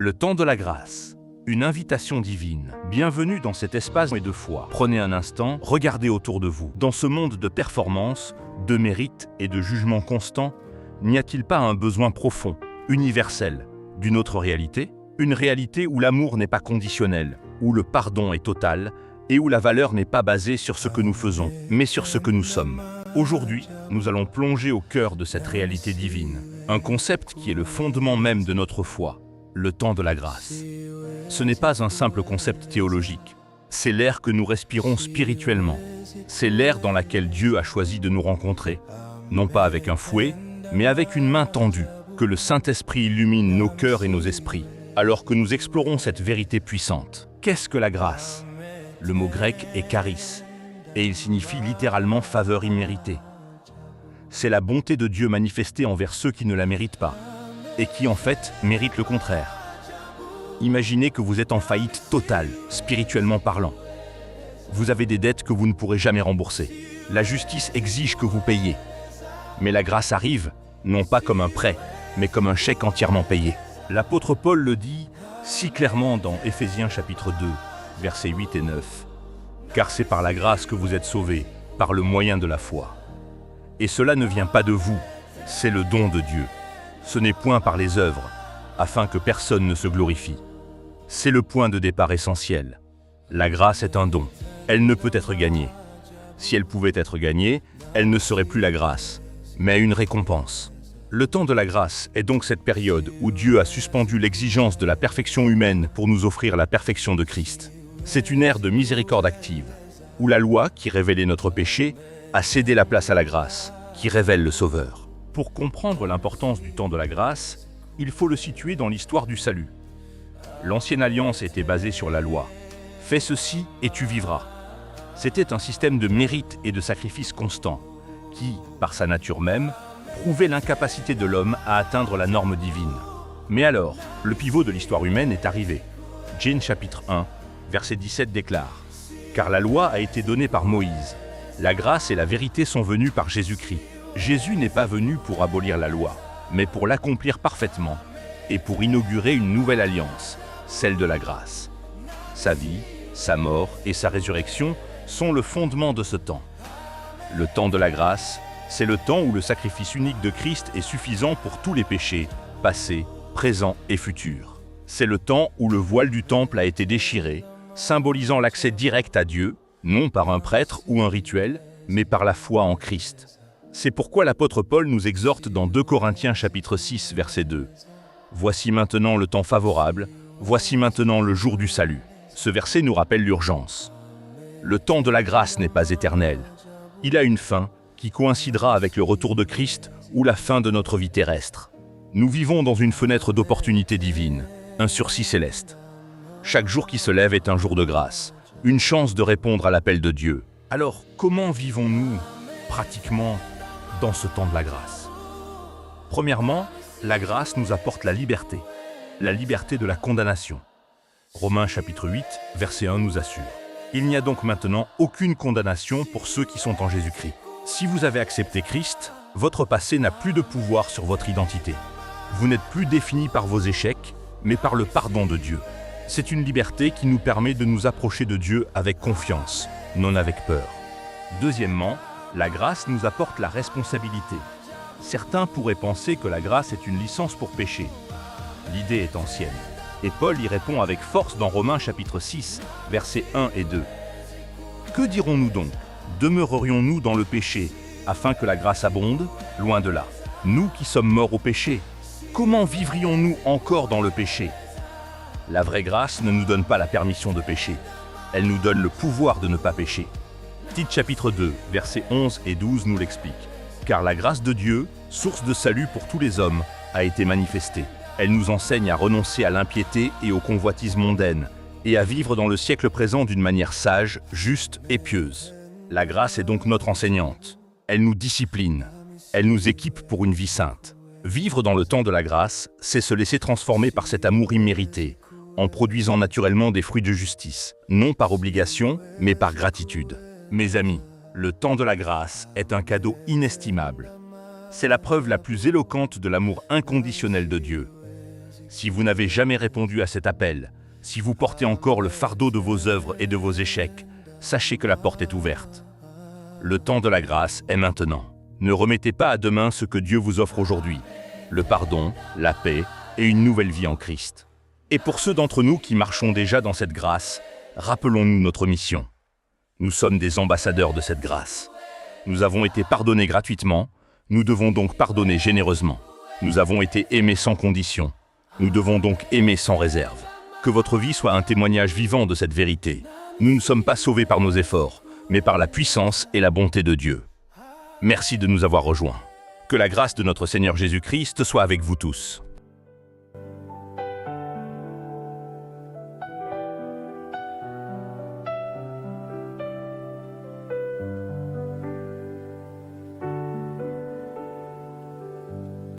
Le temps de la grâce. Une invitation divine. Bienvenue dans cet espace de foi. Prenez un instant, regardez autour de vous. Dans ce monde de performance, de mérite et de jugement constant, n'y a-t-il pas un besoin profond, universel, d'une autre réalité? Une réalité où l'amour n'est pas conditionnel, où le pardon est total et où la valeur n'est pas basée sur ce que nous faisons, mais sur ce que nous sommes. Aujourd'hui, nous allons plonger au cœur de cette réalité divine, un concept qui est le fondement même de notre foi, le temps de la grâce. Ce n'est pas un simple concept théologique, c'est l'air que nous respirons spirituellement. C'est l'air dans laquelle Dieu a choisi de nous rencontrer, non pas avec un fouet, mais avec une main tendue, que le Saint-Esprit illumine nos cœurs et nos esprits, alors que nous explorons cette vérité puissante. Qu'est-ce que la grâce? Le mot grec est charis, et il signifie littéralement faveur imméritée. C'est la bonté de Dieu manifestée envers ceux qui ne la méritent pas, et qui en fait méritent le contraire. Imaginez que vous êtes en faillite totale, spirituellement parlant. Vous avez des dettes que vous ne pourrez jamais rembourser. La justice exige que vous payiez. Mais la grâce arrive, non pas comme un prêt, mais comme un chèque entièrement payé. L'apôtre Paul le dit si clairement dans Éphésiens chapitre 2, versets 8 et 9. Car c'est par la grâce que vous êtes sauvés, par le moyen de la foi. Et cela ne vient pas de vous, c'est le don de Dieu. Ce n'est point par les œuvres, afin que personne ne se glorifie. C'est le point de départ essentiel. La grâce est un don, elle ne peut être gagnée. Si elle pouvait être gagnée, elle ne serait plus la grâce, mais une récompense. Le temps de la grâce est donc cette période où Dieu a suspendu l'exigence de la perfection humaine pour nous offrir la perfection de Christ. C'est une ère de miséricorde active, où la loi, qui révélait notre péché, a cédé la place à la grâce, qui révèle le Sauveur. Pour comprendre l'importance du temps de la grâce, il faut le situer dans l'histoire du salut. L'ancienne alliance était basée sur la loi. Fais ceci et tu vivras. C'était un système de mérite et de sacrifice constant, qui, par sa nature même, prouvait l'incapacité de l'homme à atteindre la norme divine. Mais alors, le pivot de l'histoire humaine est arrivé. Jean chapitre 1, verset 17 déclare « Car la loi a été donnée par Moïse. La grâce et la vérité sont venues par Jésus-Christ. Jésus n'est pas venu pour abolir la loi, mais pour l'accomplir parfaitement et pour inaugurer une nouvelle alliance, celle de la grâce. Sa vie, sa mort et sa résurrection sont le fondement de ce temps. Le temps de la grâce, c'est le temps où le sacrifice unique de Christ est suffisant pour tous les péchés, passés, présents et futurs. C'est le temps où le voile du temple a été déchiré, symbolisant l'accès direct à Dieu, non par un prêtre ou un rituel, mais par la foi en Christ. C'est pourquoi l'apôtre Paul nous exhorte dans 2 Corinthiens chapitre 6, verset 2. « Voici maintenant le temps favorable, voici maintenant le jour du salut. » Ce verset nous rappelle l'urgence. Le temps de la grâce n'est pas éternel. Il a une fin qui coïncidera avec le retour de Christ ou la fin de notre vie terrestre. Nous vivons dans une fenêtre d'opportunité divine, un sursis céleste. Chaque jour qui se lève est un jour de grâce, une chance de répondre à l'appel de Dieu. Alors, comment vivons-nous, pratiquement, dans ce temps de la grâce? Premièrement, la grâce nous apporte la liberté de la condamnation. Romains chapitre 8, verset 1 nous assure. Il n'y a donc maintenant aucune condamnation pour ceux qui sont en Jésus-Christ. Si vous avez accepté Christ, votre passé n'a plus de pouvoir sur votre identité. Vous n'êtes plus défini par vos échecs, mais par le pardon de Dieu. C'est une liberté qui nous permet de nous approcher de Dieu avec confiance, non avec peur. Deuxièmement, la grâce nous apporte la responsabilité. Certains pourraient penser que la grâce est une licence pour pécher. L'idée est ancienne. Et Paul y répond avec force dans Romains chapitre 6, versets 1 et 2. Que dirons-nous donc? Demeurerions-nous dans le péché, afin que la grâce abonde? Loin de là. Nous qui sommes morts au péché, comment vivrions-nous encore dans le péché? La vraie grâce ne nous donne pas la permission de pécher. Elle nous donne le pouvoir de ne pas pécher. Tite chapitre 2, versets 11 et 12 nous l'explique. Car la grâce de Dieu, source de salut pour tous les hommes, a été manifestée. Elle nous enseigne à renoncer à l'impiété et aux convoitises mondaines, et à vivre dans le siècle présent d'une manière sage, juste et pieuse. La grâce est donc notre enseignante. Elle nous discipline. Elle nous équipe pour une vie sainte. Vivre dans le temps de la grâce, c'est se laisser transformer par cet amour immérité, en produisant naturellement des fruits de justice, non par obligation, mais par gratitude. Mes amis, le temps de la grâce est un cadeau inestimable. C'est la preuve la plus éloquente de l'amour inconditionnel de Dieu. Si vous n'avez jamais répondu à cet appel, si vous portez encore le fardeau de vos œuvres et de vos échecs, sachez que la porte est ouverte. Le temps de la grâce est maintenant. Ne remettez pas à demain ce que Dieu vous offre aujourd'hui, le pardon, la paix et une nouvelle vie en Christ. Et pour ceux d'entre nous qui marchons déjà dans cette grâce, rappelons-nous notre mission. Nous sommes des ambassadeurs de cette grâce. Nous avons été pardonnés gratuitement, nous devons donc pardonner généreusement. Nous avons été aimés sans condition, nous devons donc aimer sans réserve. Que votre vie soit un témoignage vivant de cette vérité. Nous ne sommes pas sauvés par nos efforts, mais par la puissance et la bonté de Dieu. Merci de nous avoir rejoints. Que la grâce de notre Seigneur Jésus-Christ soit avec vous tous.